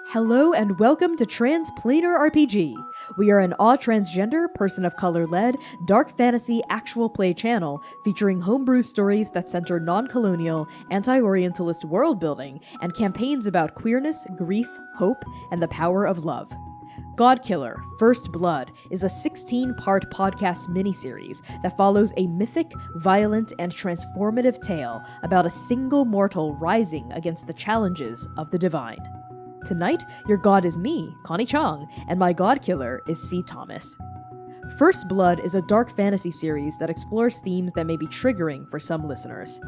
Hello and welcome to Transplanar RPG. We are an all-transgender, person-of-color-led, dark fantasy actual play channel featuring homebrew stories that center non-colonial, anti-Orientalist world-building and campaigns about queerness, grief, hope, and the power of love. GODKILLER, First Blood is a 16-part podcast miniseries that follows a mythic, violent, and transformative tale about a single mortal rising against the challenges of the divine. Tonight, your god is me, Connie Chong, and my god killer is C. Thomas. First Blood is a dark fantasy series that explores themes that may be triggering for some listeners.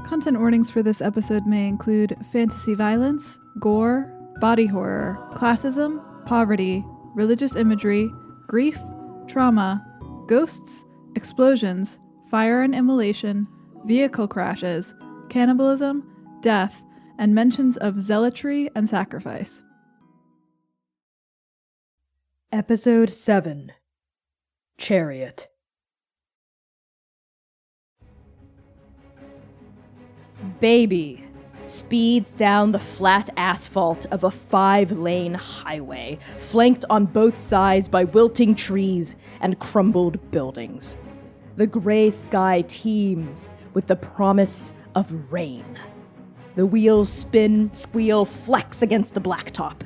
Content warnings for this episode may include fantasy violence, gore, body horror, classism, poverty, religious imagery, grief, trauma, ghosts, explosions, fire and immolation, vehicle crashes, cannibalism, death, and mentions of zealotry and sacrifice. Episode 7. Chariot. Baby speeds down the flat asphalt of a 5-lane highway, flanked on both sides by wilting trees and crumbled buildings. The gray sky teems with the promise of rain. The wheels spin, squeal, flex against the blacktop.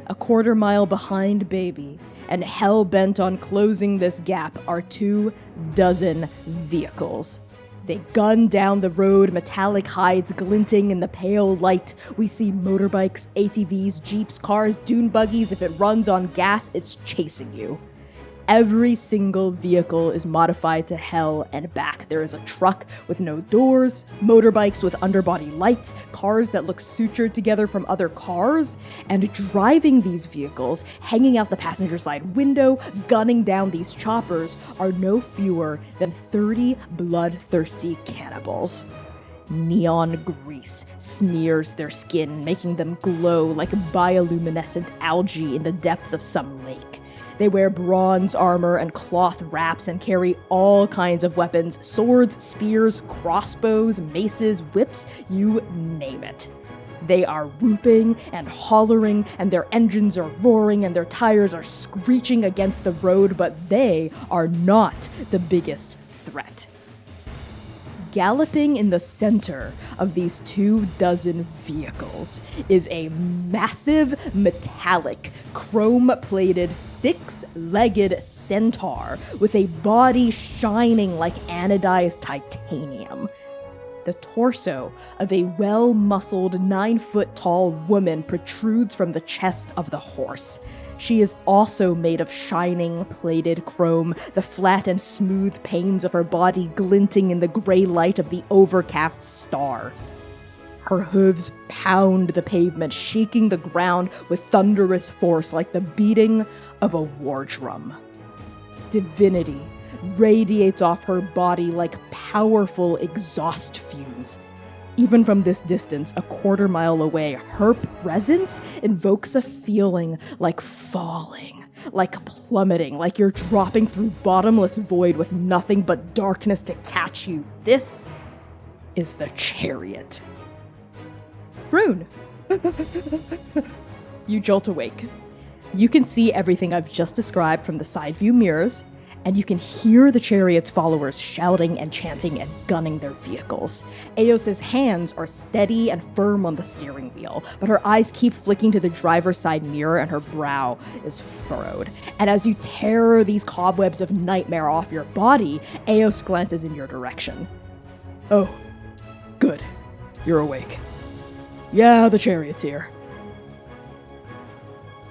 A quarter-mile behind Baby, and hell-bent on closing this gap, are 24 vehicles. They gun down the road, metallic hides glinting in the pale light. We see motorbikes, ATVs, jeeps, cars, dune buggies. If it runs on gas, it's chasing you. Every single vehicle is modified to hell and back. There is a truck with no doors, motorbikes with underbody lights, cars that look sutured together from other cars, and driving these vehicles, hanging out the passenger side window, gunning down these choppers, are no fewer than 30 bloodthirsty cannibals. Neon grease smears their skin, making them glow like bioluminescent algae in the depths of some lake. They wear bronze armor and cloth wraps and carry all kinds of weapons: swords, spears, crossbows, maces, whips, you name it. They are whooping and hollering, and their engines are roaring, and their tires are screeching against the road, but they are not the biggest threat. Galloping in the center of these 24 vehicles is a massive, metallic, chrome-plated, 6-legged centaur with a body shining like anodized titanium. The torso of a well-muscled, 9-foot-tall woman protrudes from the chest of the horse. She is also made of shining, plated chrome, the flat and smooth panes of her body glinting in the gray light of the overcast star. Her hooves pound the pavement, shaking the ground with thunderous force like the beating of a war drum. Divinity radiates off her body like powerful exhaust fumes. Even from this distance, a quarter-mile away, her presence invokes a feeling like falling, like plummeting, like you're dropping through bottomless void with nothing but darkness to catch you. This is the Chariot. Rune! You jolt awake. You can see everything I've just described from the side view mirrors, and you can hear the Chariot's followers shouting and chanting and gunning their vehicles. Eos's hands are steady and firm on the steering wheel, but her eyes keep flicking to the driver's side mirror and her brow is furrowed. And as you tear these cobwebs of nightmare off your body, Eos glances in your direction. Oh, good. You're awake. Yeah, the Chariot's here.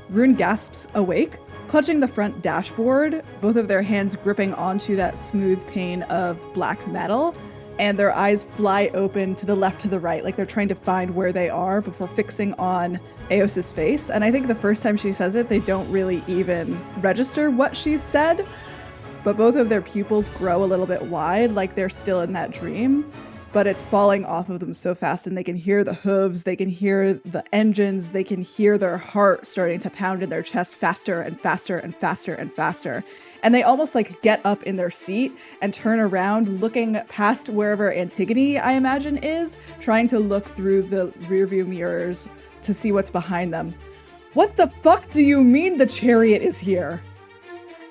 Rune gasps awake, clutching the front dashboard, both of their hands gripping onto that smooth pane of black metal, and their eyes fly open to the left to the right, like they're trying to find where they are before fixing on Eos's face. And I think the first time she says it, they don't really even register what she's said, but both of their pupils grow a little bit wide, like they're still in that dream. but it's falling off of them so fast, and they can hear the hooves, they can hear the engines, they can hear their heart starting to pound in their chest faster and faster and faster and faster. And they almost like get up in their seat and turn around, looking past wherever Antigone, I imagine, is, trying to look through the rearview mirrors to see what's behind them. What the fuck do you mean the chariot is here?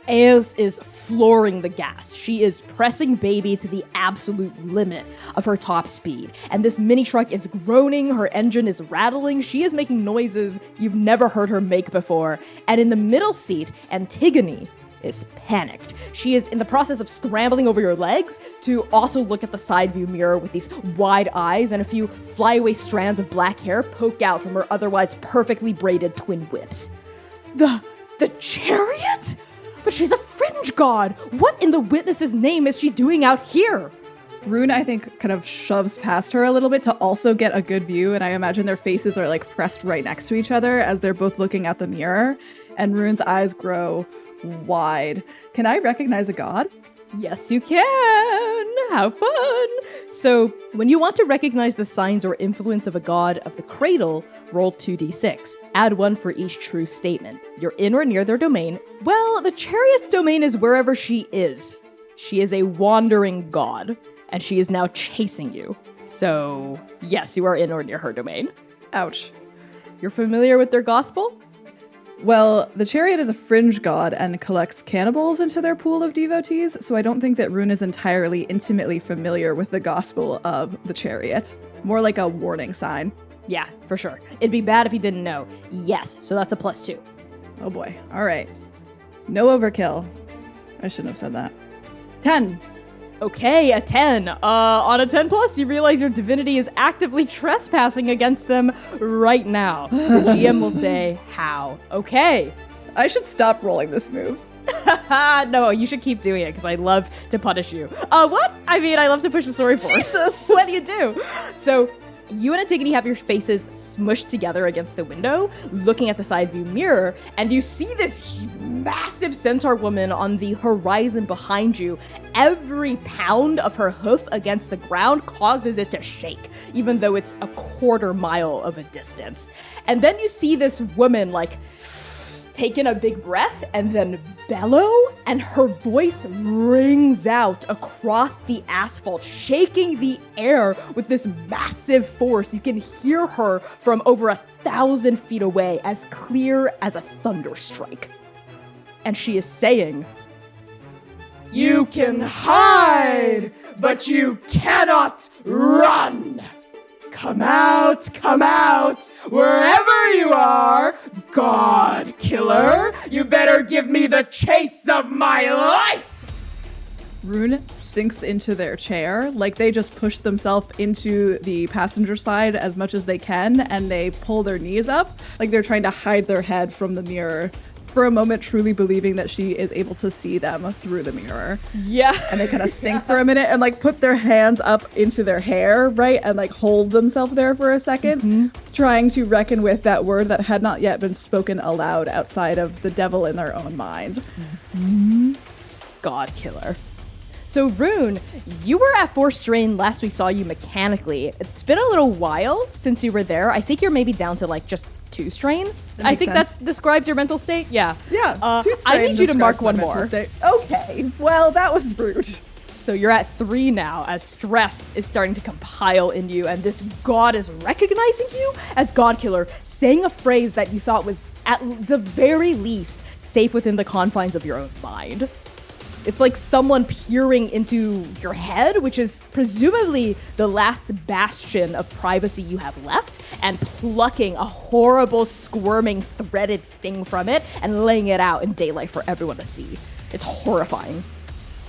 Eos is flooring the gas. She is pressing baby to the absolute limit of her top speed. And this mini truck is groaning, her engine is rattling, she is making noises you've never heard her make before. And in the middle seat, Antigone is panicked. She is in the process of scrambling over your legs to also look at the side view mirror with these wide eyes, and a few flyaway strands of black hair poke out from her otherwise perfectly braided twin whips. The chariot? But she's a fringe god! What in the witness's name is she doing out here? Rune, I think, kind of shoves past her a little bit to also get a good view, and I imagine their faces are like pressed right next to each other as they're both looking at the mirror, and Rune's eyes grow wide. Can I recognize a god? Yes, you can! How fun! So, when you want to recognize the signs or influence of a god of the cradle, roll 2d6. Add 1 for each true statement. You're in or near their domain. Well, the chariot's domain is wherever she is. She is a wandering god, and she is now chasing you. So, yes, you are in or near her domain. Ouch. You're familiar with their gospel? Well, the chariot is a fringe god and collects cannibals into their pool of devotees, so I don't think that Rune is entirely intimately familiar with the gospel of the chariot. More like a warning sign. Yeah, for sure. It'd be bad if he didn't know. Yes, so that's a +2. Oh boy. All right. No overkill. I shouldn't have said that. 10. Okay, a 10. On a 10 plus, you realize your divinity is actively trespassing against them right now. The GM will say, how? Okay. I should stop rolling this move. No, you should keep doing it, because I love to punish you. What? I mean, I love to push the story forward. Jesus! What do you do? So, you and Antigone have your faces smushed together against the window, looking at the side view mirror, and you see this massive centaur woman on the horizon behind you. Every pound of her hoof against the ground causes it to shake, even though it's a quarter mile of a distance. And then you see this woman, like, take in a big breath and then bellow, and her voice rings out across the asphalt, shaking the air with this massive force. You can hear her from over 1,000 feet away, as clear as a thunderstrike. And she is saying, "You can hide, but you cannot run! Come out, wherever you are, God Killer! You better give me the chase of my life!" Rune sinks into their chair, like they just push themselves into the passenger side as much as they can, and they pull their knees up, like they're trying to hide their head from the mirror, for a moment truly believing that she is able to see them through the mirror. Yeah. And they kind of sink for a minute and like put their hands up into their hair, right? And like hold themselves there for a second, trying to reckon with that word that had not yet been spoken aloud outside of the devil in their own mind. God Killer. So Rune, you were at 4 strain last we saw you mechanically. It's been a little while since you were there. I think you're maybe down to like just 2 strain. I think that describes your mental state. Yeah. Yeah. 2 strain. I need you to mark 1 more. State. Okay. Well, that was rude. So you're at 3 now, as stress is starting to compile in you, and this god is recognizing you as God Killer, saying a phrase that you thought was at the very least safe within the confines of your own mind. It's like someone peering into your head, which is presumably the last bastion of privacy you have left, and plucking a horrible, squirming, threaded thing from it and laying it out in daylight for everyone to see. It's horrifying.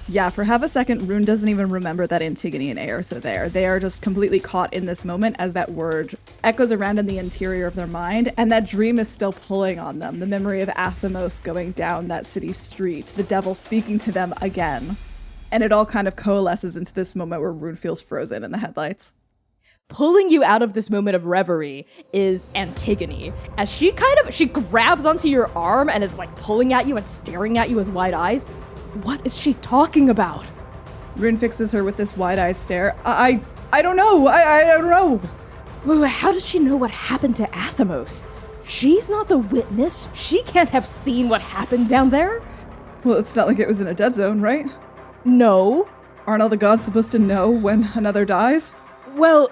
Yeah, for half a second, Rune doesn't even remember that Antigone and Eos are there. They are just completely caught in this moment as that word echoes around in the interior of their mind, and that dream is still pulling on them. The memory of Athamos going down that city street, the devil speaking to them again. And it all kind of coalesces into this moment where Rune feels frozen in the headlights. Pulling you out of this moment of reverie is Antigone, as she grabs onto your arm and is like pulling at you and staring at you with wide eyes. What is she talking about? Rune fixes her with this wide-eyed stare. I I don't know. I don't know. Wait, how does she know what happened to Athamos? She's not the witness. She can't have seen what happened down there. Well, it's not like it was in a dead zone, right? No. Aren't all the gods supposed to know when another dies? Well,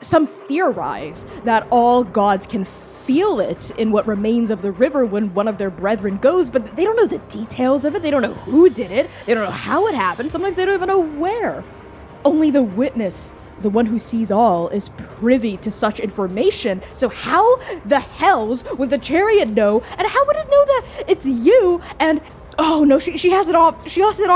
some theorize that all gods can feel it in what remains of the river when one of their brethren goes, but they don't know the details of it. They don't know who did it. They don't know how it happened. Sometimes they don't even know where. Only the witness, the one who sees all, is privy to such information. So how the hells would the Chariot know? And how would it know that it's you? And oh no, she has it all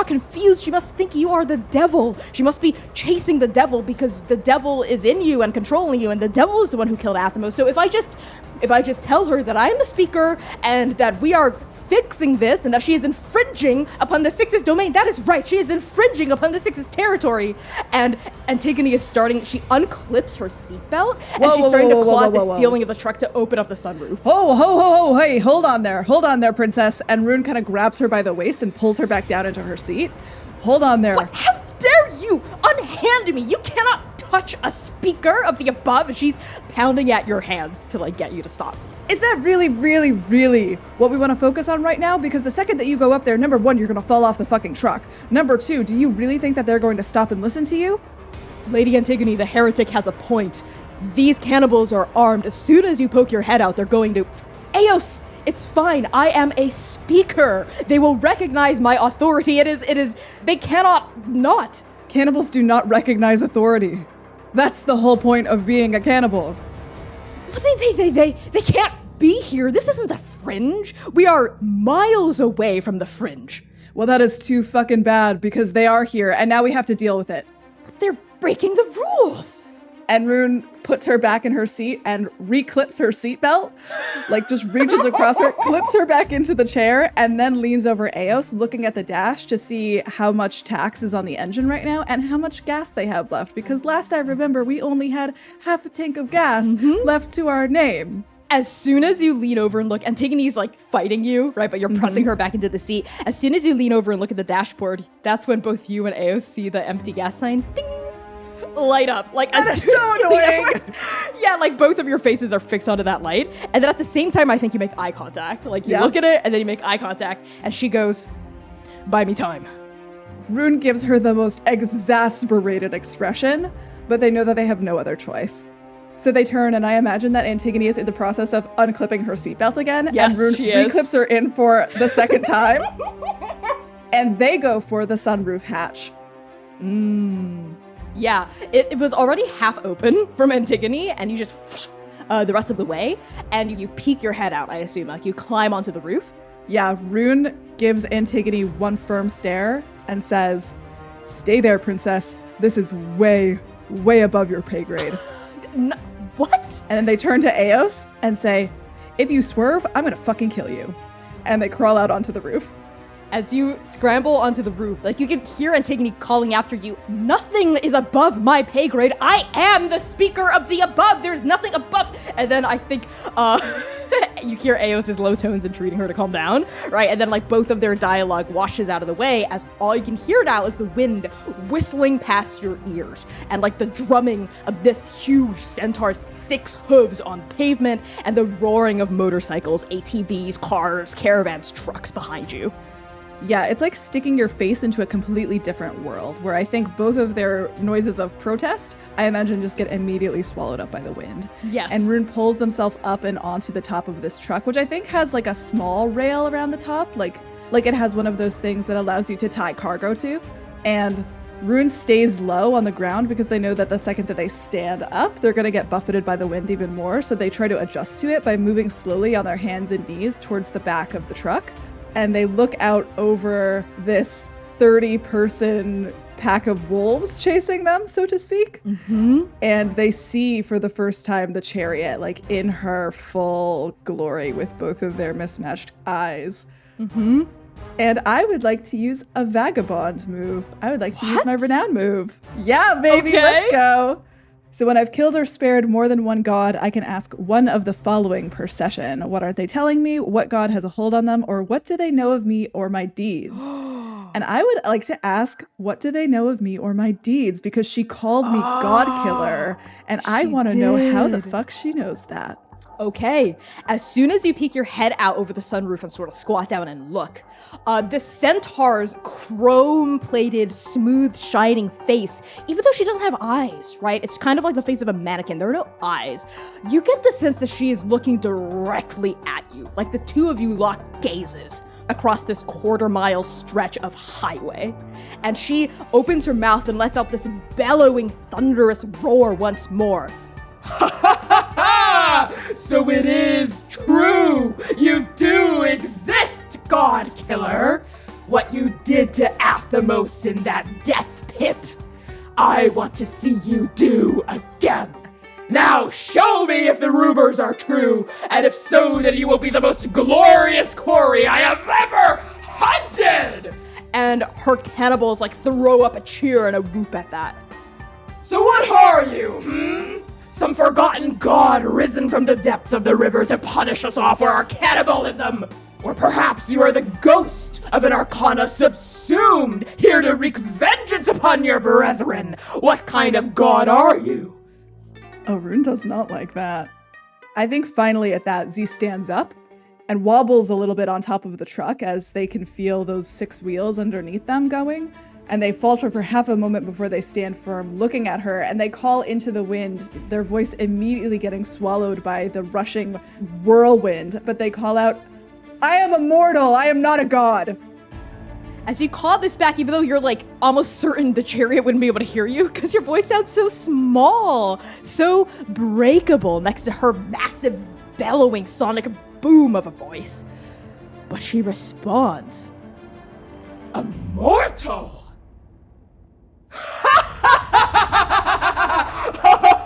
confused. She must think you are the devil. She must be chasing the devil because the devil is in you and controlling you, and the devil is the one who killed Athamos. So if I just tell her that I'm the speaker and that we are fixing this and that she is infringing upon the Six's domain, that is right, she is infringing upon the Six's territory. And Antigone is she unclips her seatbelt and she's starting to claw at the ceiling of the truck to open up the sunroof. Oh, hey, hold on there, princess. And Rune kind of grabs her by the waist and pulls her back down into her seat. Hold on there. What? How dare you unhand me? You cannot touch a speaker of the above. And she's pounding at your hands to get you to stop. Is that really, really, really what we want to focus on right now? Because the second that you go up there, number one, you're going to fall off the fucking truck. Number two, do you really think that they're going to stop and listen to you? Lady Antigone, the heretic has a point. These cannibals are armed. As soon as you poke your head out, they're going to... Eos! It's fine. I am a speaker. They will recognize my authority. It is... They cannot not. Cannibals do not recognize authority. That's the whole point of being a cannibal. But they can't be here. This isn't the fringe. We are miles away from the fringe. Well, that is too fucking bad because they are here and now we have to deal with it. But they're breaking the rules. And Rune puts her back in her seat and reclips her seatbelt, just reaches across her, clips her back into the chair, and then leans over Eos, looking at the dash to see how much tax is on the engine right now and how much gas they have left. Because last I remember, we only had half a tank of gas left to our name. As soon as you lean over and look, Antigone's fighting you, right? But you're pressing her back into the seat. As soon as you lean over and look at the dashboard, that's when both you and Eos see the empty gas sign. Ding! Light up. That is so annoying. Yeah, both of your faces are fixed onto that light. And then at the same time, I think you make eye contact. You look at it and then you make eye contact. And she goes, buy me time. Rune gives her the most exasperated expression, but they know that they have no other choice. So they turn, and I imagine that Antigone is in the process of unclipping her seatbelt again. Yes, and Rune she is. reclips her in for the second time. And they go for the sunroof hatch. Yeah, it was already half open from Antigone, and you just the rest of the way, and you peek your head out, I assume. You climb onto the roof. Yeah, Rune gives Antigone one firm stare and says, stay there, princess. This is way, way above your pay grade. What? And then they turn to Eos and say, if you swerve, I'm gonna fucking kill you. And they crawl out onto the roof. As you scramble onto the roof, you can hear Antigone calling after you, nothing is above my pay grade. I am the speaker of the above. There's nothing above. And then I think you hear Eos's low tones entreating her to calm down, right? And then both of their dialogue washes out of the way as all you can hear now is the wind whistling past your ears and the drumming of this huge centaur's 6 hooves on pavement and the roaring of motorcycles, ATVs, cars, caravans, trucks behind you. Yeah, it's like sticking your face into a completely different world, where I think both of their noises of protest, I imagine, just get immediately swallowed up by the wind. Yes. And Rune pulls themselves up and onto the top of this truck, which I think has a small rail around the top, like it has one of those things that allows you to tie cargo to. And Rune stays low on the ground because they know that the second that they stand up, they're going to get buffeted by the wind even more, so they try to adjust to it by moving slowly on their hands and knees towards the back of the truck. And they look out over this 30-person pack of wolves chasing them, so to speak. Mm-hmm. And they see for the first time the Chariot, in her full glory with both of their mismatched eyes. Mm-hmm. And I would like to use a vagabond move. I would like to use my renown move. Yeah, baby, Okay. Let's go. So when I've killed or spared more than one god, I can ask one of the following per session. What aren't they telling me? What god has a hold on them? Or what do they know of me or my deeds? And I would like to ask, what do they know of me or my deeds? Because she called me GODKILLER, and I want to know how the fuck she knows that. Okay, as soon as you peek your head out over the sunroof and sort of squat down and look, the centaur's chrome-plated, smooth, shining face, even though she doesn't have eyes, right? It's kind of like the face of a mannequin. There are no eyes. You get the sense that she is looking directly at you, like the two of you lock gazes across this quarter-mile stretch of highway. And she opens her mouth and lets out this bellowing, thunderous roar once more. So it is true! You do exist, GODKILLER! What you did to Athamos in that death pit, I want to see you do again! Now show me if the rumors are true, and if so, then you will be the most glorious quarry I have ever hunted! And her cannibals throw up a cheer and a whoop at that. So what are you, Some forgotten god risen from the depths of the river to punish us all for our cannibalism? Or perhaps you are the ghost of an arcana subsumed, here to wreak vengeance upon your brethren? What kind of god are you? Oh, Rune does not like that. I think finally at that, Z stands up and wobbles a little bit on top of the truck as they can feel those 6 wheels underneath them going. And they falter for half a moment before they stand firm, looking at her, and they call into the wind, their voice immediately getting swallowed by the rushing whirlwind. But they call out, I am immortal, I am not a god. As you call this back, even though you're almost certain the chariot wouldn't be able to hear you, because your voice sounds so small, so breakable next to her massive, bellowing sonic boom of a voice. But she responds, Immortal!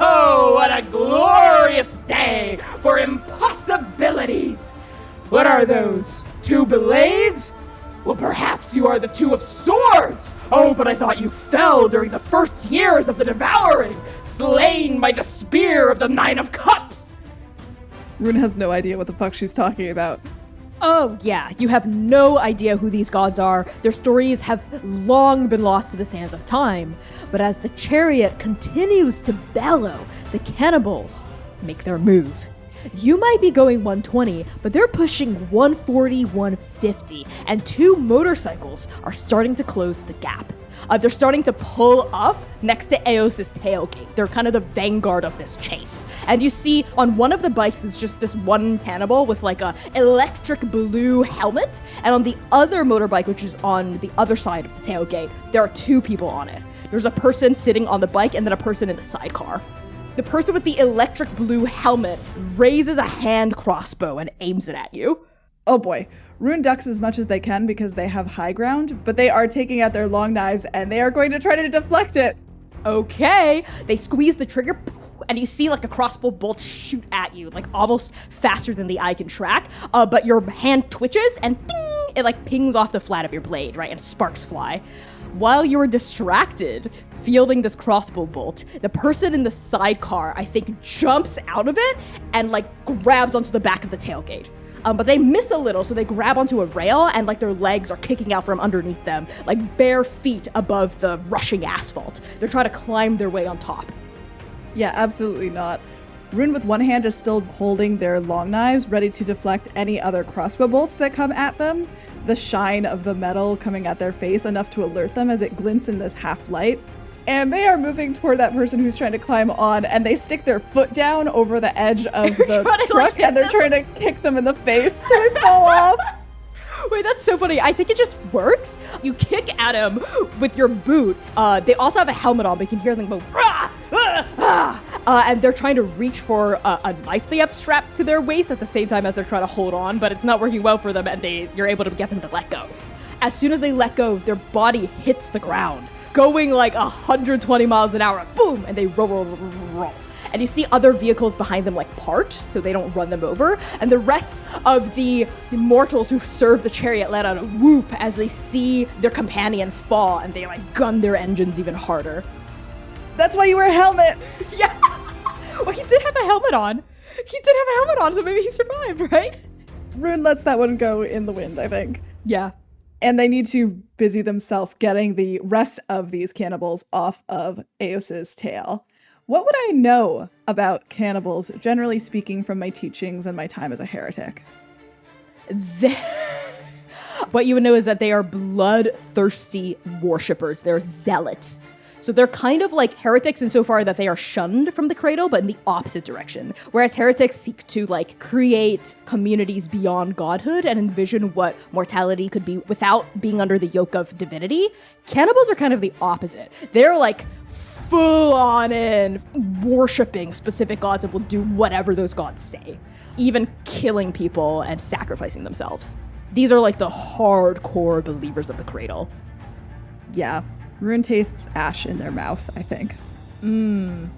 Oh, what a glorious day for impossibilities! What are those? 2 blades? Well, perhaps you are the 2 of swords! Oh, but I thought you fell during the first years of the devouring, slain by the spear of the 9 of cups! Rune has no idea what the fuck she's talking about. oh yeah, you have no idea who these gods are. Their stories have long been lost to the sands of time. But as the chariot continues to bellow, the cannibals make their move. You might be going 120, but they're pushing 140, 150, and 2 motorcycles are starting to close the gap. They're starting to pull up next to Eos's tailgate. They're kind of the vanguard of this chase. And you see on one of the bikes is just this one cannibal with like a electric blue helmet. And on the other motorbike, which is on the other side of the tailgate, there are 2 people on it. There's a person sitting on the bike and then a person in the sidecar. The person with the electric blue helmet raises a hand crossbow and aims it at you. Oh boy. Rune ducks as much as they can because they have high ground, but they are taking out their long knives and they are going to try to deflect it. Okay. They squeeze the trigger and you see like a crossbow bolt shoot at you, like almost faster than the eye can track. But your hand twitches and ding, it like pings off the flat of your blade, right? And sparks fly. While you're distracted, fielding this crossbow bolt, the person in the sidecar, I think, jumps out of it and like grabs onto the back of the tailgate. But they miss a little, so they grab onto a rail and like their legs are kicking out from underneath them, like bare feet above the rushing asphalt. They're trying to climb their way on top. Yeah, absolutely not. Rune with one hand is still holding their long knives, ready to deflect any other crossbow bolts that come at them. The shine of the metal coming at their face enough to alert them as it glints in this half light. And they are moving toward that person who's trying to climb on, and they stick their foot down over the edge of the truck, and they're trying to kick them in the face so they fall off. Wait, that's so funny. I think it just works. You kick at him with your boot. They also have a helmet on, but you can hear them go, rah, ah, ah. And they're trying to reach for a knife they have strapped to their waist at the same time as they're trying to hold on, but it's not working well for them, and you're able to get them to let go. As soon as they let go, their body hits the ground, going like 120 miles an hour, boom, and they roll. And you see other vehicles behind them like part, so they don't run them over. And the rest of the mortals who serve the chariot let out a whoop as they see their companion fall, and they like gun their engines even harder. That's why you wear a helmet! Yeah! Well, he did have a helmet on. So maybe he survived, right? Rune lets that one go in the wind, I think. Yeah. And they need to busy themselves getting the rest of these cannibals off of Eos's tail. What would I know about cannibals, generally speaking, from my teachings and my time as a heretic? What you would know is that they are bloodthirsty worshippers. They're zealots. So they're kind of like heretics insofar that they are shunned from the cradle, but in the opposite direction. Whereas heretics seek to like create communities beyond godhood and envision what mortality could be without being under the yoke of divinity, cannibals are kind of the opposite. They're like full on in worshipping specific gods and will do whatever those gods say, even killing people and sacrificing themselves. These are like the hardcore believers of the cradle. Yeah. Rune tastes ash in their mouth, I think. And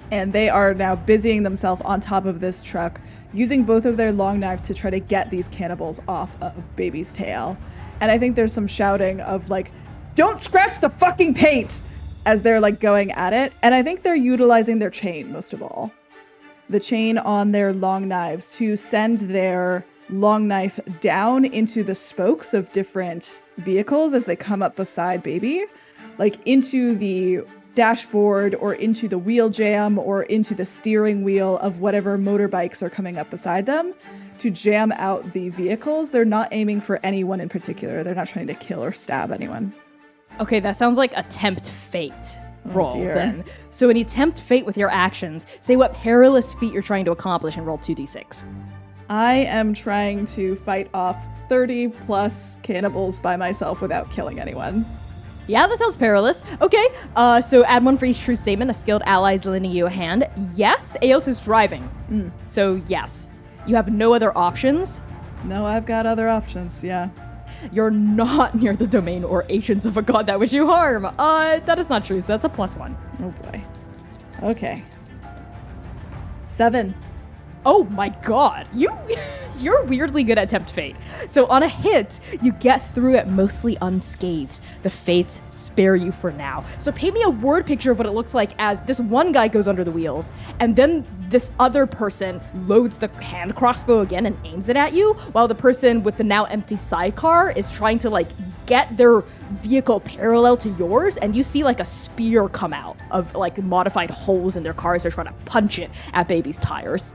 they are now busying themselves on top of this truck, using both of their long knives to try to get these cannibals off of Baby's tail. And I think there's some shouting of like, don't scratch the fucking paint, as they're like going at it. And I think they're utilizing their chain most of all. The chain on their long knives to send their long knife down into the spokes of different vehicles as they come up beside Baby, like into the dashboard or into the wheel jam or into the steering wheel of whatever motorbikes are coming up beside them to jam out the vehicles. They're not aiming for anyone in particular. They're not trying to kill or stab anyone. Okay, that sounds like a tempt fate roll dear. then. So when you tempt fate with your actions, say what perilous feat you're trying to accomplish and roll 2d6. I am trying to fight off 30 plus cannibals by myself without killing anyone. Yeah, that sounds perilous. Okay, so add one for each true statement. A skilled ally is lending you a hand. Yes, Eos is driving. So yes, you have no other options. No, I've got other options, yeah. You're not near the domain or agents of a god that wish you harm. That is not true, so that's a +1. Oh boy. Okay. 7. Oh my god, you're weirdly good at tempt fate. So on a hit, you get through it mostly unscathed. The fates spare you for now. So paint me a word picture of what it looks like as this one guy goes under the wheels, and then this other person loads the hand crossbow again and aims it at you, while the person with the now empty sidecar is trying to like get their vehicle parallel to yours, and you see like a spear come out of like modified holes in their cars. They're trying to punch it at Baby's tires.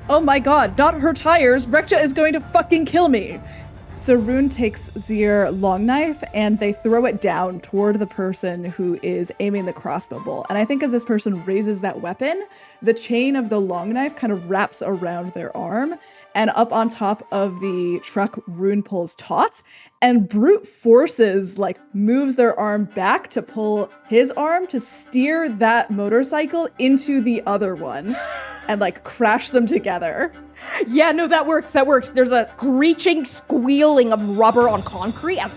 Oh my god, not her tires! Rekcha is going to fucking kill me! So Rune takes their long knife and they throw it down toward the person who is aiming the crossbow bolt. And I think as this person raises that weapon, the chain of the long knife kind of wraps around their arm, and up on top of the truck, Rune pulls taut, and brute forces like moves their arm back to pull his arm to steer that motorcycle into the other one and like crash them together. Yeah, no, that works. There's a screeching, squealing of rubber on concrete as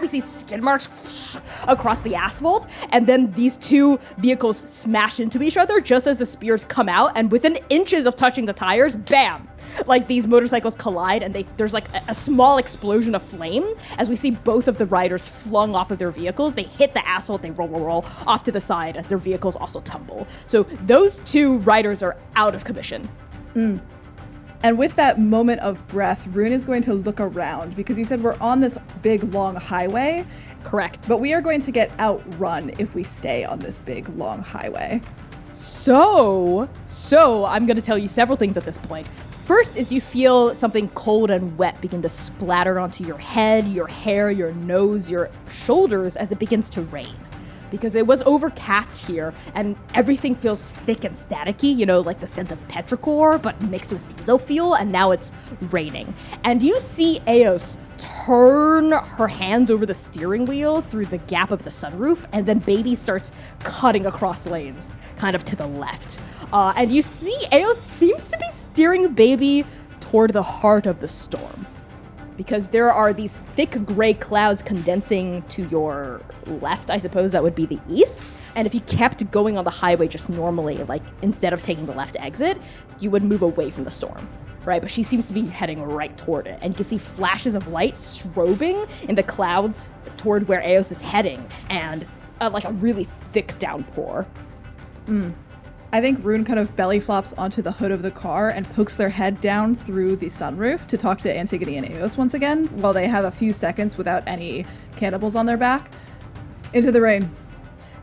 we see skid marks across the asphalt, and then these two vehicles smash into each other just as the spears come out, and within inches of touching the tires, bam! Like these motorcycles collide, and there's like a small explosion of flame as we see both of the riders flung off of their vehicles. They hit the asphalt, they roll off to the side as their vehicles also tumble. So those two riders are out of commission. And with that moment of breath, Rune is going to look around because you said we're on this big, long highway. Correct. But we are going to get outrun if we stay on this big, long highway. So I'm going to tell you several things at this point. First is you feel something cold and wet begin to splatter onto your head, your hair, your nose, your shoulders as it begins to rain. Because it was overcast here, and everything feels thick and staticky, you know, like the scent of petrichor, but mixed with diesel fuel, and now it's raining. And you see Eos turn her hands over the steering wheel through the gap of the sunroof, and then Baby starts cutting across lanes, kind of to the left. And you see Eos seems to be steering Baby toward the heart of the storm, because there are these thick gray clouds condensing to your left. I suppose that would be the east. And if you kept going on the highway just normally, like instead of taking the left exit, you would move away from the storm, right? But she seems to be heading right toward it. And you can see flashes of light strobing in the clouds toward where Eos is heading, and like a really thick downpour. I think Rune kind of belly flops onto the hood of the car and pokes their head down through the sunroof to talk to Antigone and Eos once again, while they have a few seconds without any cannibals on their back. Into the rain.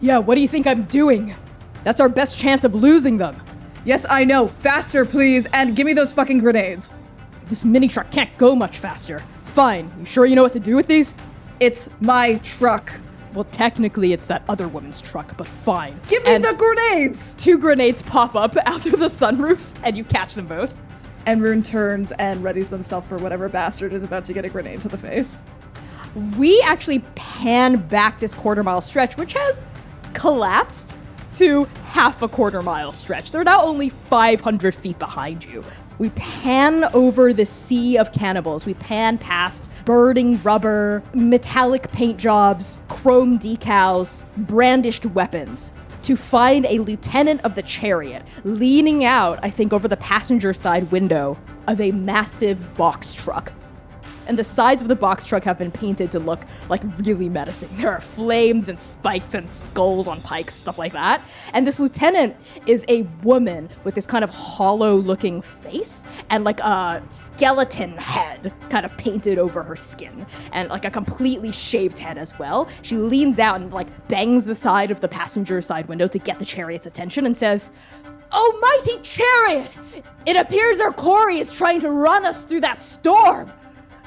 Yeah, what do you think I'm doing? That's our best chance of losing them. Yes, I know. Faster, please, and give me those fucking grenades. This mini truck can't go much faster. Fine, you sure you know what to do with these? It's my truck. Well, technically it's that other woman's truck, but fine. Give me the grenades! 2 grenades pop up out through the sunroof, and you catch them both. And Rune turns and readies themselves for whatever bastard is about to get a grenade to the face. We actually pan back this quarter-mile stretch, which has collapsed to half a quarter-mile stretch. They're now only 500 feet behind you. We pan over the sea of cannibals. We pan past burning rubber, metallic paint jobs, chrome decals, brandished weapons, to find a lieutenant of the Chariot leaning out, I think, over the passenger side window of a massive box truck. And the sides of the box truck have been painted to look like really menacing. There are flames and spikes and skulls on pikes, stuff like that. And this lieutenant is a woman with this kind of hollow-looking face and like a skeleton head kind of painted over her skin, and like a completely shaved head as well. She leans out and like bangs the side of the passenger side window to get the Chariot's attention and says, "Oh, mighty Chariot! It appears our quarry is trying to run us through that storm.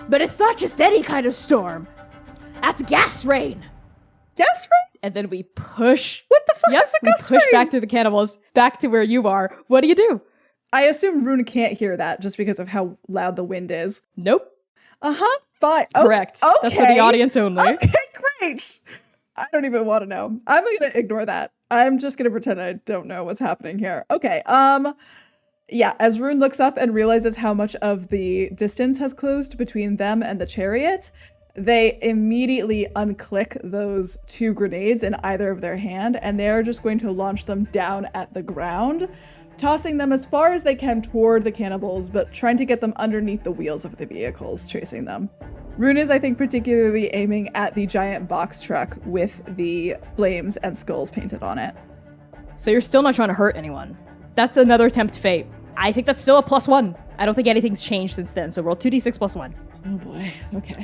But it's not just any kind of storm. That's gas rain." Gas rain? And then we push. What the fuck is a gas we push rain? back through the cannibals, back to where you are. What do? I assume Rune can't hear that just because of how loud the wind is. Nope. Uh-huh, fine. Correct. Okay. That's for the audience only. Okay, great. I don't even want to know. I'm gonna ignore that. I'm just gonna pretend I don't know what's happening here. Okay, yeah, as Rune looks up and realizes how much of the distance has closed between them and the Chariot, they immediately unclick those 2 grenades in either of their hand, and they're just going to launch them down at the ground, tossing them as far as they can toward the cannibals, but trying to get them underneath the wheels of the vehicles chasing them. Rune is, I think, particularly aiming at the giant box truck with the flames and skulls painted on it. So you're still not trying to hurt anyone. That's another attempt to fate. I think that's still a +1. I don't think anything's changed since then, so roll 2d6 +1. Oh boy, okay.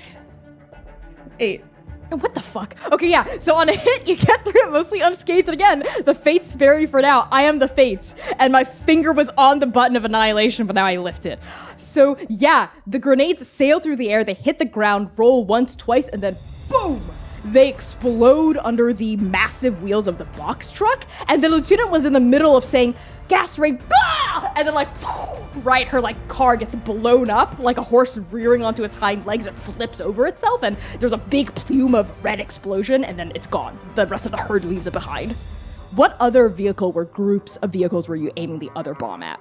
8. What the fuck? Okay, yeah, so on a hit, you get through it mostly unscathed. And again, the fates vary for now. I am the fates, and my finger was on the button of annihilation, but now I lift it. So yeah, the grenades sail through the air, they hit the ground, roll once, twice, and then boom! They explode under the massive wheels of the box truck, and the lieutenant was in the middle of saying, "Gas rain," ah! And then like, right, her like car gets blown up like a horse rearing onto its hind legs. It flips over itself, and there's a big plume of red explosion, and then it's gone. The rest of the herd leaves it behind. What other vehicle or groups of vehicles were you aiming the other bomb at?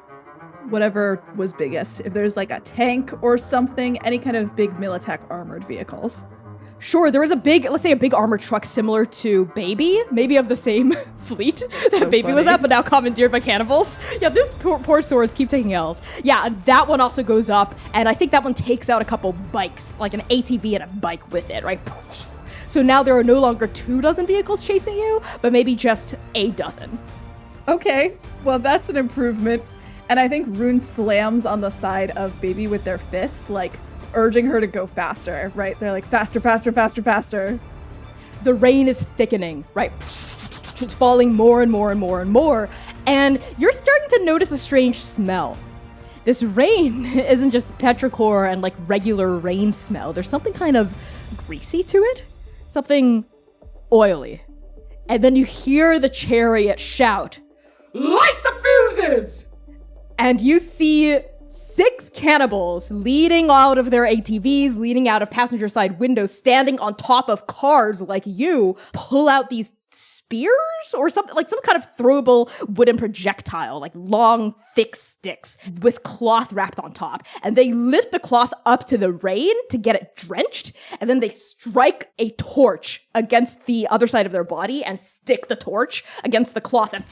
Whatever was biggest. If there's like a tank or something, any kind of big Militech armored vehicles. Sure, there was a big, let's say a big armored truck similar to Baby, maybe of the same fleet that So Baby was funny. at, but now commandeered by cannibals. Yeah, those poor swords keep taking L's. Yeah, and that one also goes up, and I think that one takes out a couple bikes, like an ATV and a bike with it, right? So now there are no longer 24 vehicles chasing you, but maybe just 12. Okay, well that's an improvement. And I think Rune slams on the side of Baby with their fist, like urging her to go faster, right? They're like, faster, faster, faster, faster. The rain is thickening, right? It's falling more and more and more and more, and you're starting to notice a strange smell. This rain isn't just petrichor and like regular rain smell. There's something kind of greasy to it, something oily. And then you hear the Chariot shout, Light the fuses! and you see 6 cannibals leading out of their ATVs, leading out of passenger side windows, standing on top of cars like you, pull out these spears or something, like some kind of throwable wooden projectile, like long, thick sticks with cloth wrapped on top. And they lift the cloth up to the rain to get it drenched, and then they strike a torch against the other side of their body and stick the torch against the cloth, and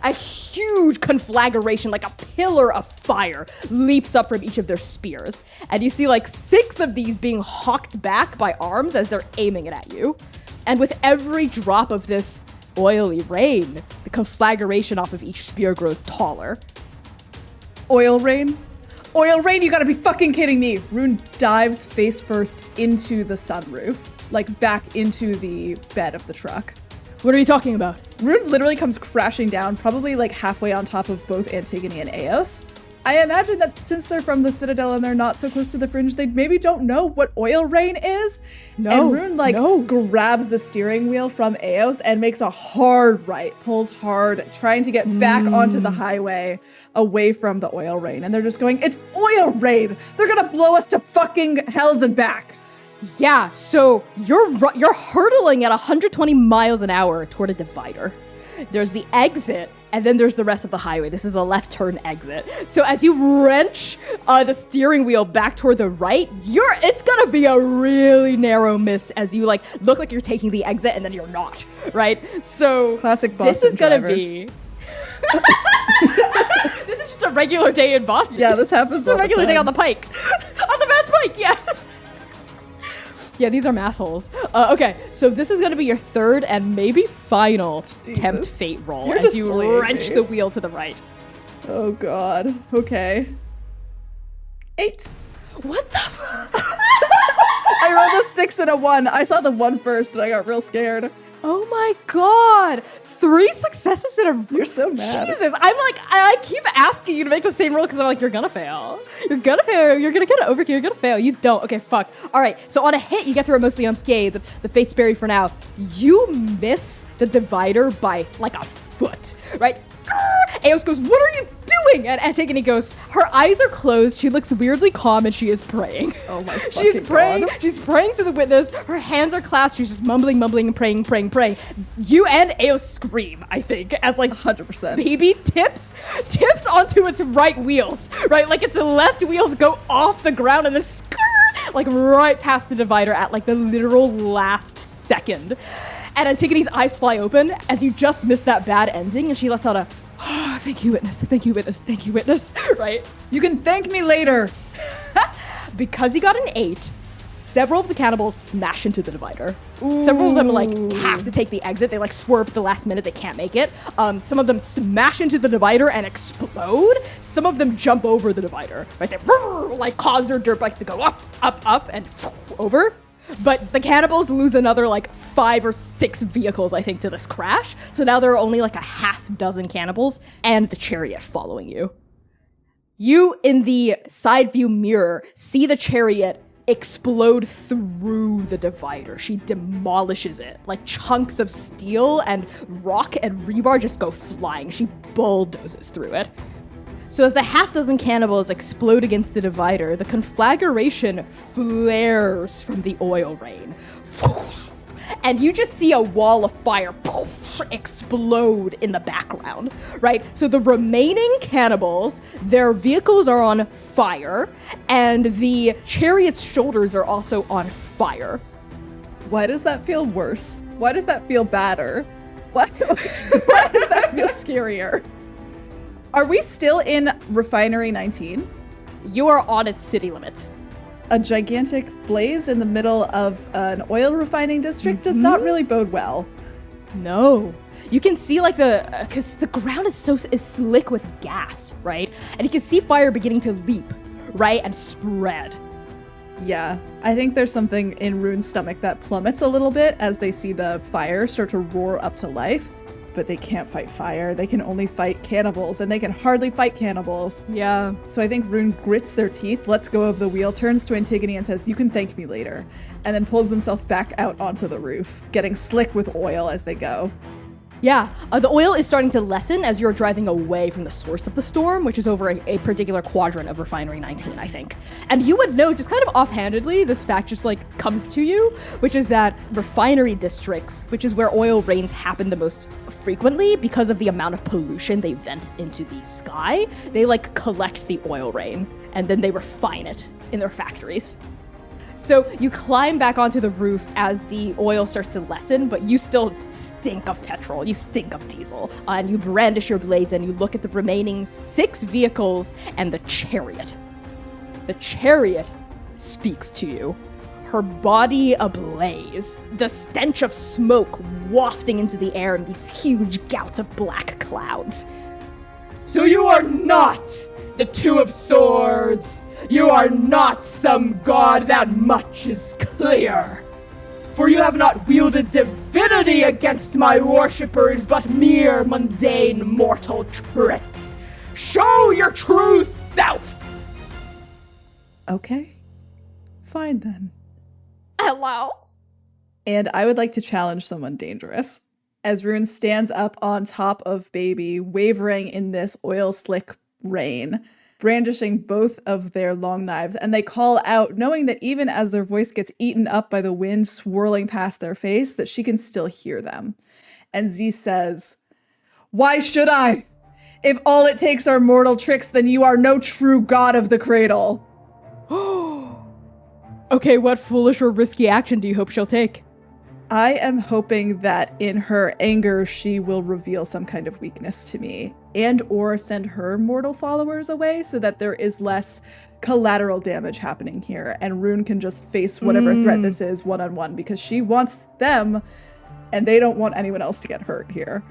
a huge conflagration, like a pillar of fire, leaps up from each of their spears. And you see like 6 of these being hawked back by arms as they're aiming it at you. And with every drop of this oily rain. The conflagration off of each spear grows taller. Oil rain? Oil rain, you gotta be fucking kidding me. Rune dives face first into the sunroof, like back into the bed of the truck. What are you talking about? Rune literally comes crashing down, probably like halfway on top of both Antigone and Eos. I imagine that since they're from the Citadel and they're not so close to the fringe, they maybe don't know what oil rain is. And Rune grabs the steering wheel from Eos and makes a hard right, pulls hard, trying to get back onto the highway away from the oil rain. And they're just going, it's oil rain! They're gonna blow us to fucking hells and back! Yeah, so you're hurtling at 120 miles an hour toward a divider. There's the exit, and then there's the rest of the highway. This is a left turn exit. So as you wrench the steering wheel back toward the right, it's gonna be a really narrow miss as you look like you're taking the exit and then you're not, right? So classic Boston this is gonna drivers. be. This is just a regular day in Boston. Yeah, this happens. It's a regular day on the pike, on the Mass Pike. Yeah. Yeah, these are massholes. Okay, so this is going to be your third and maybe final tempt fate roll as you wrench the wheel to the right. Oh god. Okay. 8. What the I rolled a 6 and a 1. I saw the 1 first and I got real scared. Oh my god. 3 successes in a row. You're so mad. Jesus. I keep asking you to make the same roll because I'm like, you're gonna fail. You're gonna fail. You're gonna get an overkill. You're gonna fail. You don't. Okay, fuck. All right. So on a hit, you get through it mostly unscathed. The fate's buried for now. You miss the divider by like a foot, right? Eos goes, what are you doing? And Antigone goes, her eyes are closed, she looks weirdly calm, and she is praying. Oh my fucking She's praying, God. She's praying to the witness, her hands are clasped, she's just mumbling, and praying. You and Eos scream, I think, as 100%. baby tips onto its right wheels, right? Like its left wheels go off the ground and then right past the divider at the literal last second. And Antigone's eyes fly open as you just missed that bad ending, and she lets out a, oh, thank you, witness, right? You can thank me later. Because you got an 8, several of the cannibals smash into the divider. Ooh. Several of them have to take the exit. They swerve at the last minute. They can't make it. Some of them smash into the divider and explode. Some of them jump over the divider, right? They cause their dirt bikes to go up, and over. But the cannibals lose another 5 or 6 vehicles, I think, to this crash. So now there are only a half dozen cannibals and the chariot following you. You, in the side view mirror, see the chariot explode through the divider. She demolishes it. Chunks of steel and rock and rebar just go flying. She bulldozes through it. So as the half dozen cannibals explode against the divider, the conflagration flares from the oil rain. And you just see a wall of fire explode in the background, right? So the remaining cannibals, their vehicles are on fire, and the chariot's shoulders are also on fire. Why does that feel worse? Why does that feel badder? Why does that feel scarier? Are we still in Refinery 19? You are on its city limits. A gigantic blaze in the middle of an oil refining district does not really bode well. No. You can see because the ground is slick with gas, right? And you can see fire beginning to leap, right? And spread. Yeah, I think there's something in Rune's stomach that plummets a little bit as they see the fire start to roar up to life. But they can't fight fire. They can only fight cannibals, and they can hardly fight cannibals. Yeah. So I think Rune grits their teeth, lets go of the wheel, turns to Antigone and says, you can thank me later, and then pulls themselves back out onto the roof, getting slick with oil as they go. Yeah, the oil is starting to lessen as you're driving away from the source of the storm, which is over a particular quadrant of Refinery 19, I think. And you would know, just kind of offhandedly, this fact just comes to you, which is that refinery districts, which is where oil rains happen the most frequently because of the amount of pollution they vent into the sky, they collect the oil rain and then they refine it in their factories. So you climb back onto the roof as the oil starts to lessen, but you still stink of petrol, you stink of diesel, and you brandish your blades and you look at the remaining 6 vehicles and the chariot. The chariot speaks to you. her body ablaze, the stench of smoke wafting into the air in these huge gouts of black clouds. So you are not the Two of Swords. You are not some god, that much is clear. For you have not wielded divinity against my worshippers, but mere mundane mortal tricks. Show your true self! Okay. Fine then. Hello? And I would like to challenge someone dangerous. As Rune stands up on top of Baby, wavering in this oil slick rain, brandishing both of their long knives, and they call out, knowing that even as their voice gets eaten up by the wind swirling past their face, that she can still hear them. And Z says, "Why should I? If all it takes are mortal tricks, then you are no true god of the cradle." Okay, what foolish or risky action do you hope she'll take? I am hoping that in her anger, she will reveal some kind of weakness to me and or send her mortal followers away so that there is less collateral damage happening here. And Rune can just face whatever threat this is one-on-one because she wants them and they don't want anyone else to get hurt here.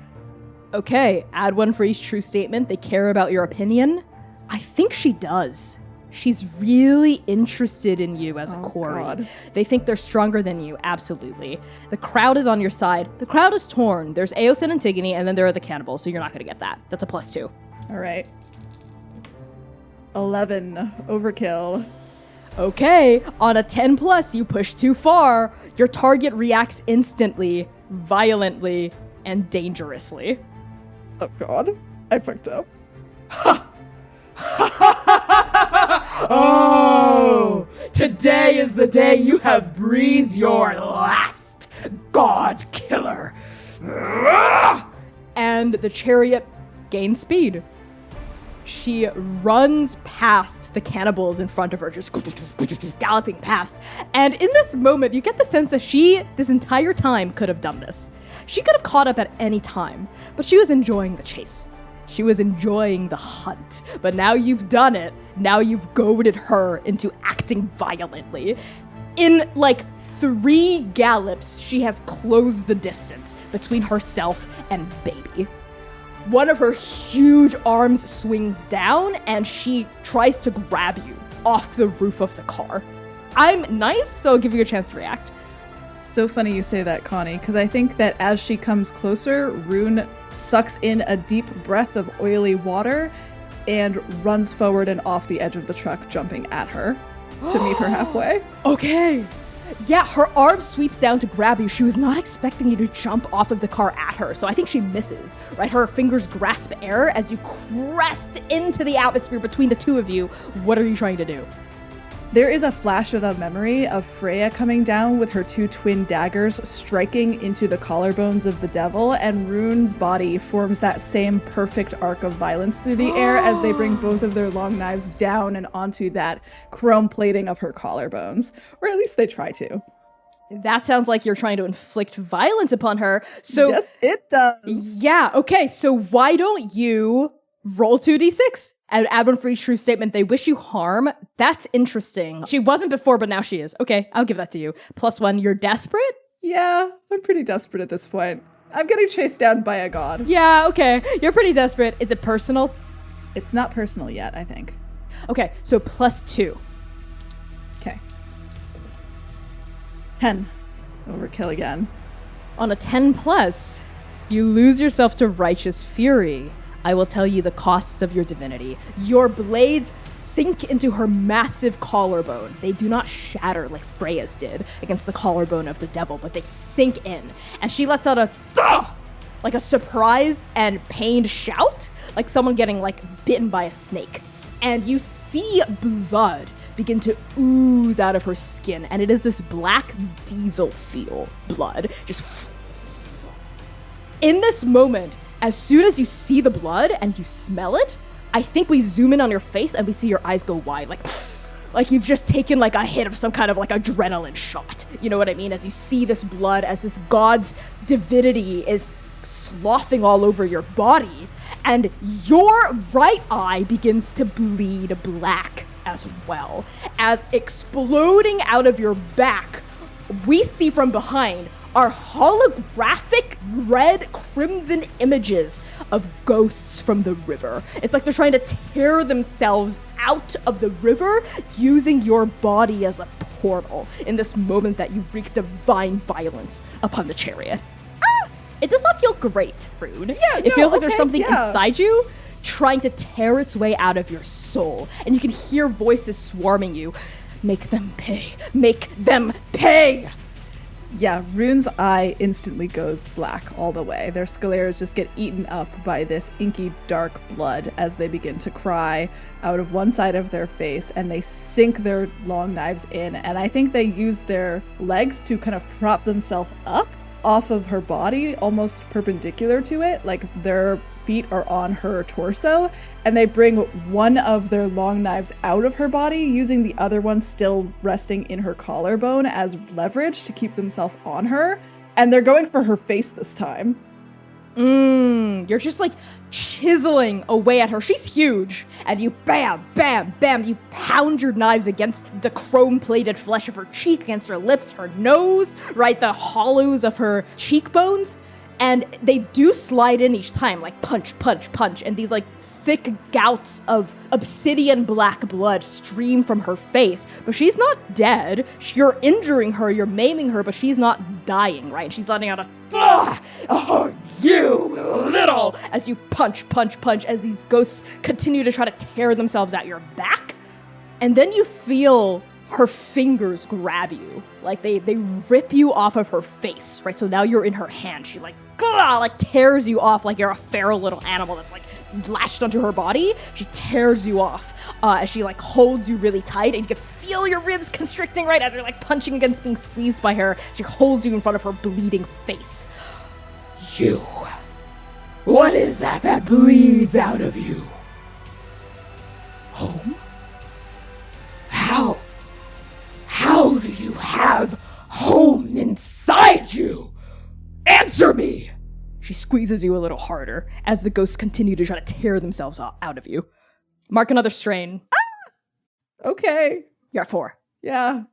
Okay, add one for each true statement. They care about your opinion. I think she does. She's really interested in you as a quarry. God. They think they're stronger than you, absolutely. The crowd is on your side. The crowd is torn. There's Eos and Antigone, and then there are the cannibals, so you're not going to get that. That's a +2. All right. 11. Overkill. Okay, on a 10+, you push too far. Your target reacts instantly, violently, and dangerously. Oh, God. I fucked up. Oh, today is the day you have breathed your last, God Killer. And the chariot gains speed. She runs past the cannibals in front of her, just galloping past. And in this moment, you get the sense that she, this entire time, could have done this. She could have caught up at any time, but she was enjoying the chase. She was enjoying the hunt. But now you've done it. Now you've goaded her into acting violently. In like 3 gallops, she has closed the distance between herself and Baby. One of her huge arms swings down and she tries to grab you off the roof of the car. I'm nice, so I'll give you a chance to react. So funny you say that, Connie, because I think that as she comes closer, Rune sucks in a deep breath of oily water and runs forward and off the edge of the truck, jumping at her to meet her halfway. Okay. Yeah, her arm sweeps down to grab you. She was not expecting you to jump off of the car at her, so I think she misses, right? Her fingers grasp air as you crest into the atmosphere between the two of you. What are you trying to do? There is a flash of a memory of Freya coming down with her 2 twin daggers striking into the collarbones of the devil, and Rune's body forms that same perfect arc of violence through the air as they bring both of their long knives down and onto that chrome plating of her collarbones. Or at least they try to. That sounds like you're trying to inflict violence upon her. So yes, it does. Yeah, okay, so why don't you roll 2d6 and add one for each true statement. They wish you harm. That's interesting. She wasn't before, but now she is. Okay, I'll give that to you. +1, you're desperate? Yeah, I'm pretty desperate at this point. I'm getting chased down by a god. Yeah, okay. You're pretty desperate. Is it personal? It's not personal yet, I think. Okay, so +2. Okay. 10. Overkill again. On a 10+, you lose yourself to righteous fury. I will tell you the costs of your divinity. Your blades sink into her massive collarbone. They do not shatter like Freya's did against the collarbone of the devil, but they sink in. And she lets out a "Ugh!" like a surprised and pained shout, like someone getting like bitten by a snake. And you see blood begin to ooze out of her skin, and it is this black diesel feel blood. Just in this moment, as soon as you see the blood and you smell it, I think we zoom in on your face and we see your eyes go wide, like you've just taken like a hit of some kind of like adrenaline shot. You know what I mean? As you see this blood, as this god's divinity is sloughing all over your body, and your right eye begins to bleed black as well, as exploding out of your back, we see from behind are holographic red crimson images of ghosts from the river. It's like they're trying to tear themselves out of the river using your body as a portal in this moment that you wreak divine violence upon the chariot. It does not feel great, Rune. Yeah, it feels like there's okay, something yeah. inside you trying to tear its way out of your soul. And you can hear voices swarming you. Make them pay. Make them pay! Yeah, Rune's eye instantly goes black all the way. Their sclerae just get eaten up by this inky dark blood as they begin to cry out of one side of their face, and they sink their long knives in, and I think they use their legs to kind of prop themselves up off of her body, almost perpendicular to it, like their feet are on her torso, and they bring one of their long knives out of her body, using the other one still resting in her collarbone as leverage to keep themselves on her, and they're going for her face this time. You're just like chiseling away at her. She's huge, and you bam, bam, bam, you pound your knives against the chrome-plated flesh of her cheek, against her lips, her nose, right, the hollows of her cheekbones. And they do slide in each time, like punch, punch, punch. And these like thick gouts of obsidian black blood stream from her face. But she's not dead. You're injuring her, you're maiming her, but she's not dying, right? She's letting out a, oh, you little, as you punch, punch, punch, as these ghosts continue to try to tear themselves at your back. And then you feel her fingers grab you, like they rip you off of her face, right? So now you're in her hand. She like tears you off like you're a feral little animal that's like latched onto her body. She tears you off as she like holds you really tight, and you can feel your ribs constricting right as you're like punching against being squeezed by her. She holds you in front of her bleeding face. You. What is that bleeds out of you? Home? How do you have home inside you? Answer me! She squeezes you a little harder as the ghosts continue to try to tear themselves out of you. Mark another strain. Okay. You're at 4. Yeah.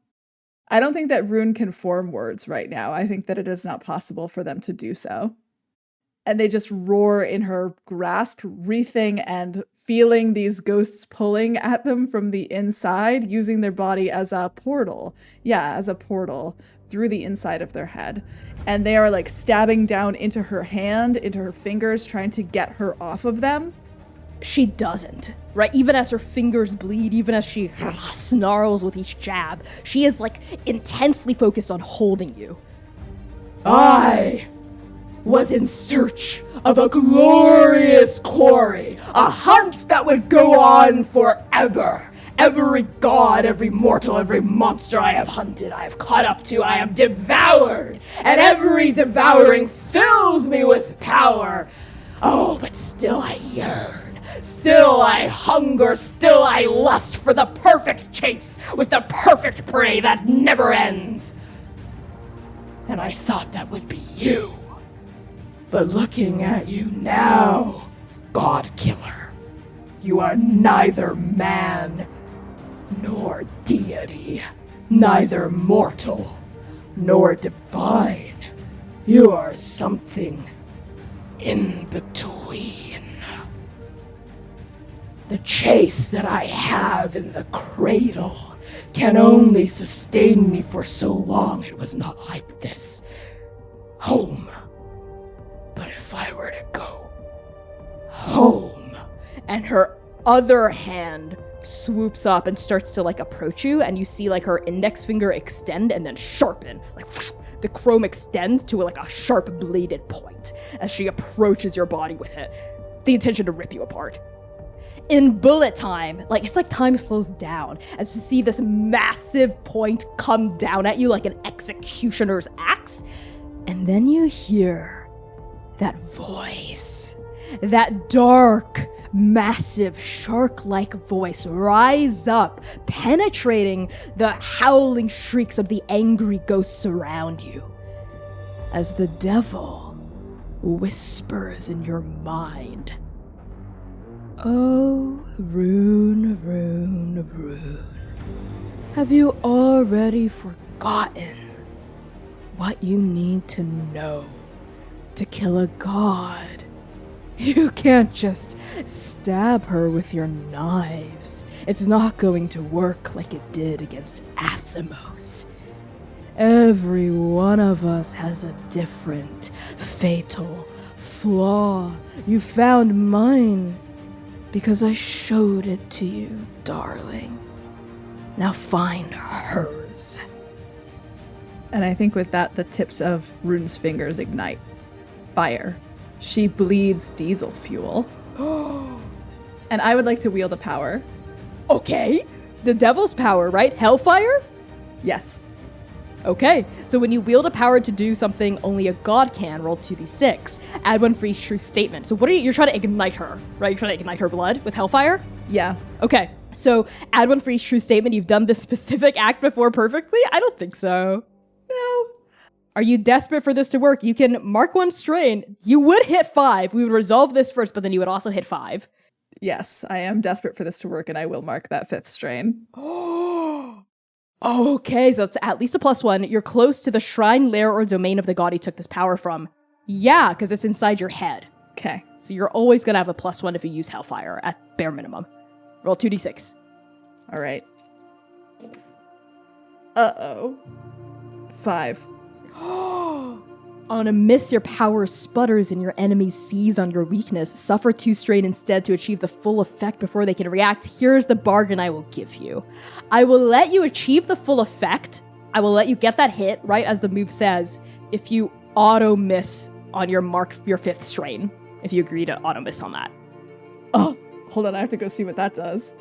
I don't think that Rune can form words right now. I think that it is not possible for them to do so. And they just roar in her grasp, wreathing and feeling these ghosts pulling at them from the inside, using their body as a portal. Yeah, as a portal through the inside of their head. And they are like stabbing down into her hand, into her fingers, trying to get her off of them. She doesn't, right? Even as her fingers bleed, even as she snarls with each jab, she is like intensely focused on holding you. I was in search of a glorious quarry, a hunt that would go on forever. Every god, every mortal, every monster I have hunted, I have caught up to, I have devoured, and every devouring fills me with power. Oh, but still I yearn, still I hunger, still I lust for the perfect chase with the perfect prey that never ends. And I thought that would be you. But looking at you now, God-killer, you are neither man nor deity, neither mortal nor divine. You are something in between. The chase that I have in the cradle can only sustain me for so long. It was not like this. Home. But if I were to go home, and her other hand swoops up and starts to like approach you, and you see like her index finger extend and then sharpen, like the chrome extends to like a sharp bladed point as she approaches your body with it, the intention to rip you apart. In bullet time, like it's like time slows down as you see this massive point come down at you like an executioner's axe, and then you hear that voice, that dark, massive, shark-like voice rise up, penetrating the howling shrieks of the angry ghosts around you, as the devil whispers in your mind, Oh, Rune, Rune, Rune. Have you already forgotten what you need to know to kill a god? You can't just stab her with your knives. It's not going to work like it did against Athamos. Every one of us has a different, fatal flaw. You found mine because I showed it to you, darling. Now find hers. And I think with that, the tips of Rune's fingers ignite. Fire. She bleeds diesel fuel. And I would like to wield a power. Okay. The devil's power, right? Hellfire? Yes. Okay, so when you wield a power to do something only a god can, roll 2d6. Add one for each true statement. So what are you're trying to ignite her, right? You're trying to ignite her blood with hellfire? Yeah. Okay, so add one for each true statement. You've done this specific act before perfectly? I don't think so. No. Are you desperate for this to work? You can mark one strain. You would hit 5. We would resolve this first, but then you would also hit 5. Yes, I am desperate for this to work, and I will mark that 5th strain. Okay, so it's at least a +1. You're close to the shrine, lair, or domain of the god he took this power from. Yeah, because it's inside your head. Okay. So you're always going to have a +1 if you use Hellfire, at bare minimum. Roll 2d6. All right. Uh-oh. 5. On a miss, your power sputters and your enemy seize on your weakness. Suffer 2 strain instead to achieve the full effect before they can react. Here's the bargain I will give you. I will let you achieve the full effect. I will let you get that hit, right as the move says, if you auto-miss on your 5th strain. If you agree to auto-miss on that. Oh, hold on, I have to go see what that does.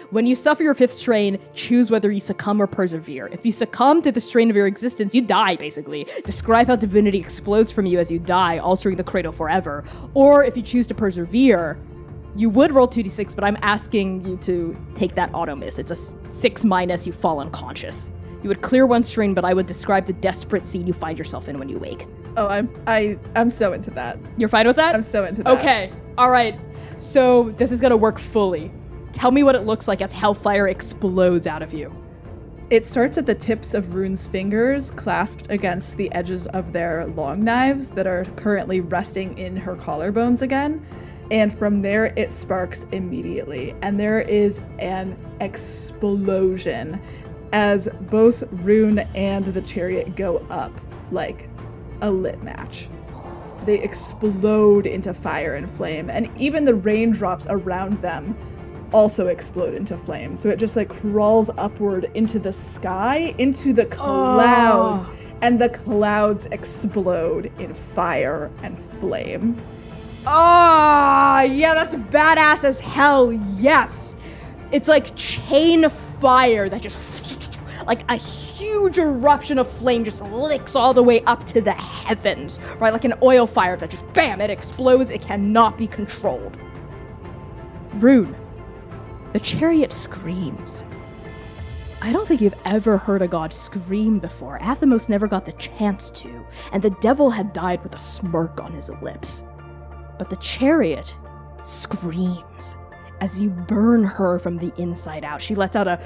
When you suffer your 5th strain, choose whether you succumb or persevere. If you succumb to the strain of your existence, you die, basically. Describe how divinity explodes from you as you die, altering the cradle forever. Or if you choose to persevere, you would roll 2d6, but I'm asking you to take that auto miss. It's a 6-, you fall unconscious. You would clear 1 strain, but I would describe the desperate scene you find yourself in when you wake. Oh, I'm so into that. You're fine with that? I'm so into that. Okay, all right. So this is gonna work fully. Tell me what it looks like as hellfire explodes out of you. It starts at the tips of Rune's fingers, clasped against the edges of their long knives that are currently resting in her collarbones again. And from there, it sparks immediately. And there is an explosion as both Rune and the Chariot go up like a lit match. They explode into fire and flame, and even the raindrops around them also explode into flame. So it just like crawls upward into the sky, into the clouds, and the clouds explode in fire and flame. Oh, yeah, that's badass as hell, yes! It's like chain fire that just, like a huge eruption of flame just licks all the way up to the heavens, right? Like an oil fire that just, bam, it explodes, it cannot be controlled. Rune. The Chariot screams. I don't think you've ever heard a god scream before. Athamos never got the chance to, and the devil had died with a smirk on his lips. But the Chariot screams as you burn her from the inside out. She lets out a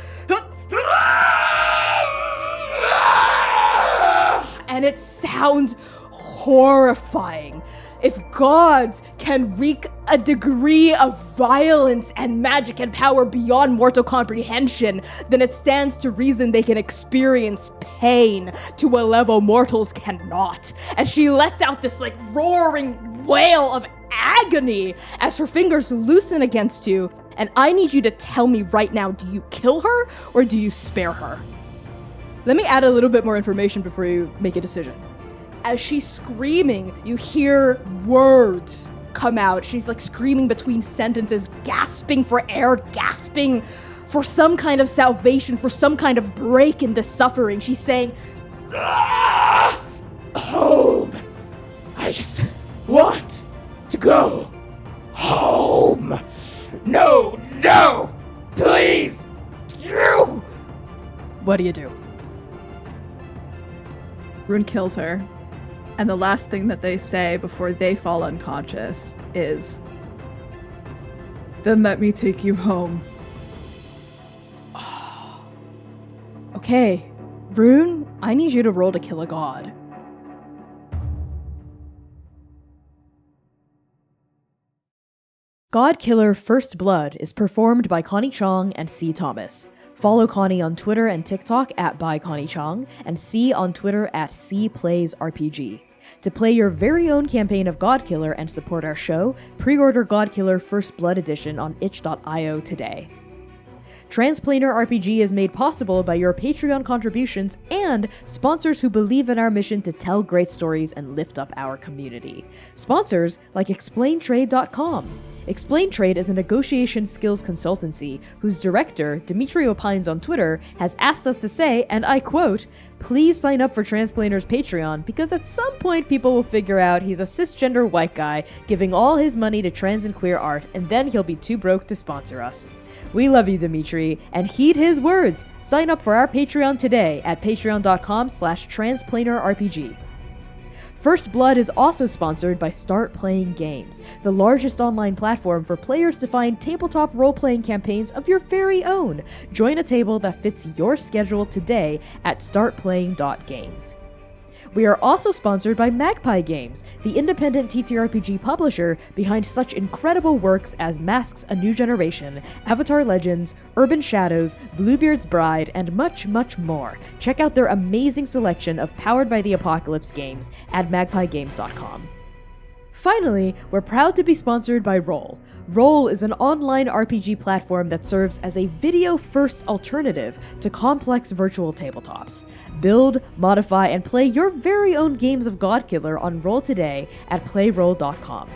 and it sounds horrifying. If gods can wreak a degree of violence and magic and power beyond mortal comprehension, then it stands to reason they can experience pain to a level mortals cannot. And she lets out this like roaring wail of agony as her fingers loosen against you. And I need you to tell me right now, do you kill her or do you spare her? Let me add a little bit more information before you make a decision. As she's screaming, you hear words come out. She's like screaming between sentences, gasping for air, gasping for some kind of salvation, for some kind of break in the suffering. She's saying, Home. I just want to go home. No, please. You. what do you do? Rune kills her. And the last thing that they say before they fall unconscious is, Then let me take you home. Okay, Rune, I need you to roll to kill a god. GODKILLER First Blood is performed by Connie Chong and C. Thomas. Follow Connie on Twitter and TikTok at @byconniechong and C on Twitter at CPlaysRPG. To play your very own campaign of GODKILLER and support our show, pre-order GODKILLER First Blood Edition on itch.io today. Transplanar RPG is made possible by your Patreon contributions and sponsors who believe in our mission to tell great stories and lift up our community. Sponsors like ExplainTrade.com. ExplainTrade is a negotiation skills consultancy whose director, Dimitri Opines on Twitter, has asked us to say, and I quote, "Please sign up for Transplanar's Patreon because at some point people will figure out he's a cisgender white guy giving all his money to trans and queer art and then he'll be too broke to sponsor us." We love you, Dimitri, and heed his words. Sign up for our Patreon today at patreon.com/transplanarrpg. First Blood is also sponsored by Start Playing Games, the largest online platform for players to find tabletop role-playing campaigns of your very own. Join a table that fits your schedule today at startplaying.games. We are also sponsored by Magpie Games, the independent TTRPG publisher behind such incredible works as Masks: A New Generation, Avatar Legends, Urban Shadows, Bluebeard's Bride, and much, much more. Check out their amazing selection of Powered by the Apocalypse games at magpiegames.com. Finally, we're proud to be sponsored by Roll. Roll is an online RPG platform that serves as a video-first alternative to complex virtual tabletops. Build, modify, and play your very own games of GODKILLER on Roll today at playroll.com.